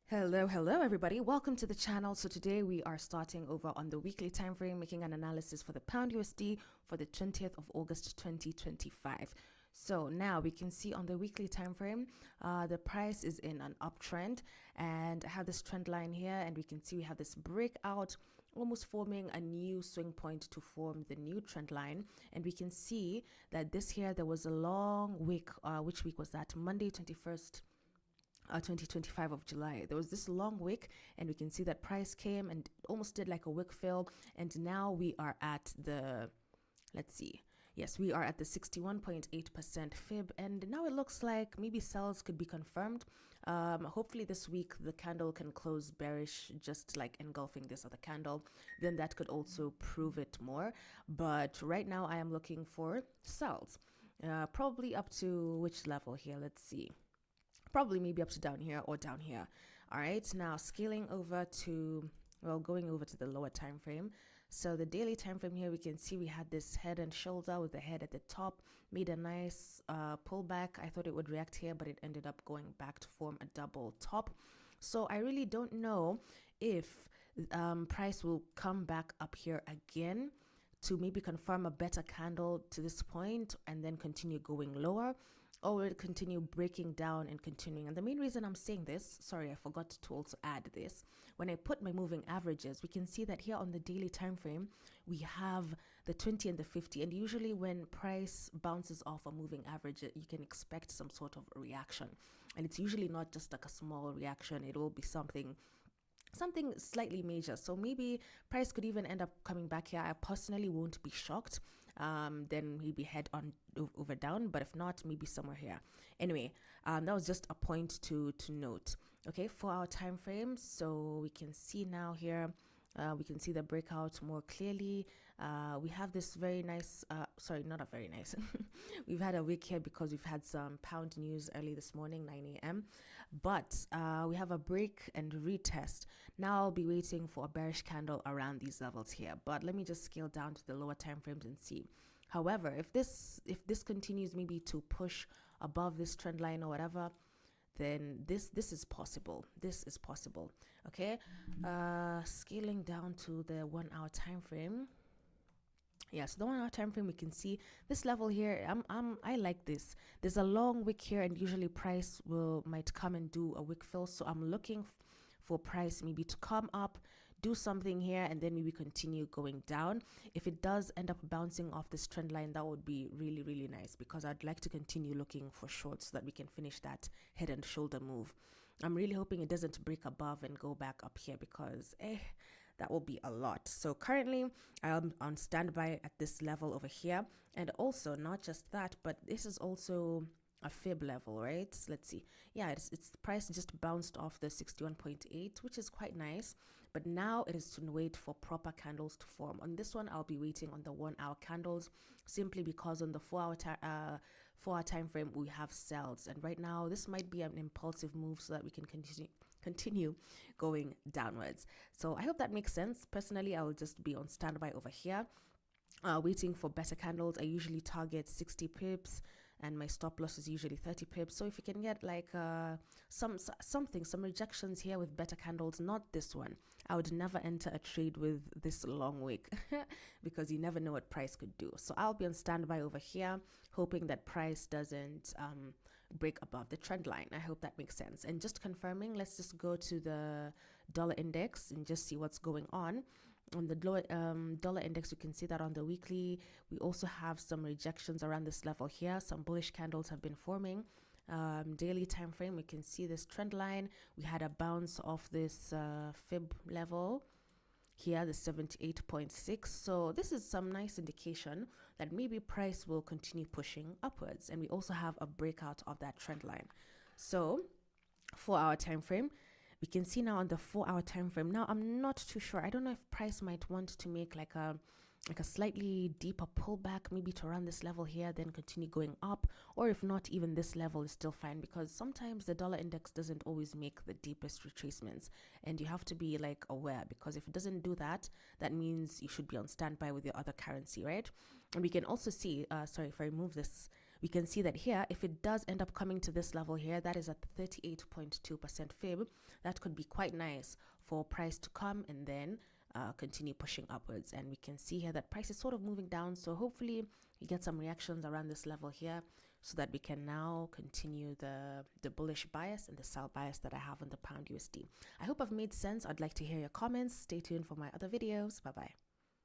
Hello everybody, welcome to the channel. So today we are starting over on the weekly time frame, making an analysis for the pound USD for the 20th of August 2025. So now we can see on the weekly time frame, the price is in an uptrend, and I have this trend line here, and we can see we have this breakout almost forming a new swing point to form the new trend line. And we can see that this here, there was a long week. Which week was that? Monday 21st 2025 of July. There was this long wick, and we can see that price came and almost did like a wick fill, and now we are at the, let's see, yes, we are at the 61.8% fib, and now it looks like maybe sells could be confirmed. Hopefully this week the candle can close bearish, just like engulfing this other candle, then that could also prove it more. But right now I am looking for sells, probably up to which level here, let's see, probably maybe up to down here or down here. All right, now scaling over to, well, going over to the lower time frame. So the daily time frame here, we can see we had this head and shoulder with the head at the top, made a nice pullback. I thought it would react here, but it ended up going back to form a double top. So I really don't know if price will come back up here again to maybe confirm a better candle to this point and then continue going lower, or will it continue breaking down and continuing. And the main reason I'm saying this, sorry, I forgot to also add this, when I put my moving averages, we can see that here on the daily time frame we have the 20 and the 50, and usually when price bounces off a moving average, you can expect some sort of reaction, and it's usually not just like a small reaction, it will be something slightly major. So maybe price could even end up coming back here. I personally won't be shocked. Then maybe head on over down, but if not, maybe somewhere here. Anyway, that was just a point to note. Okay, for our time frame, so we can see now here, we can see the breakout more clearly. We have this very nice, sorry, not a very nice. We've had a week here because we've had some pound news early this morning, 9 a.m. But we have a break and retest. Now I'll be waiting for a bearish candle around these levels here. But let me just scale down to the lower time frames and see. However, if this continues maybe to push above this trend line or whatever, then this is possible. This is possible. Okay, scaling down to the 1 hour time frame. Yes, the 1 hour time frame, we can see this level here. I like this. There's a long wick here, and usually price might come and do a wick fill. So I'm looking for price maybe to come up, do something here, and then maybe continue going down. If it does end up bouncing off this trend line, that would be really, really nice, because I'd like to continue looking for shorts so that we can finish that head and shoulder move. I'm really hoping it doesn't break above and go back up here, because that will be a lot. So currently I'm on standby at this level over here. And also not just that, but this is also a fib level, right? Let's see. Yeah, it's the price just bounced off the 61.8, which is quite nice. But now it is to wait for proper candles to form. On this one, I'll be waiting on the 1 hour candles, simply because on the 4 hour time frame we have sells, and right now this might be an impulsive move so that we can continue going downwards. So I hope that makes sense. Personally, I will just be on standby over here, waiting for better candles. I usually target 60 pips, and my stop loss is usually 30 pips. So if you can get like some rejections here with better candles, not this one, I would never enter a trade with this long wick because you never know what price could do. So I'll be on standby over here, hoping that price doesn't break above the trend line. I hope that makes sense. And just confirming, let's just go to the dollar index and just see what's going on. On the dollar index, you can see that on the weekly, we also have some rejections around this level here. Some bullish candles have been forming. Daily time frame, we can see this trend line. We had a bounce off this fib level here, the 78.6. So this is some nice indication that maybe price will continue pushing upwards. And we also have a breakout of that trend line. So 4 hour time frame, we can see now on the 4 hour time frame. Now I'm not too sure. I don't know if price might want to make like a slightly deeper pullback, maybe to around this level here, then continue going up, or if not, even this level is still fine, because sometimes the dollar index doesn't always make the deepest retracements, and you have to be like aware, because if it doesn't do that, that means you should be on standby with your other currency, right? And we can also see, sorry if I remove this, we can see that here, if it does end up coming to this level here, that is at 38.2% fib. That could be quite nice for price to come and then continue pushing upwards. And we can see here that price is sort of moving down. So hopefully we get some reactions around this level here so that we can now continue the bullish bias and the sell bias that I have on the pound USD. I hope I've made sense. I'd like to hear your comments. Stay tuned for my other videos. Bye bye.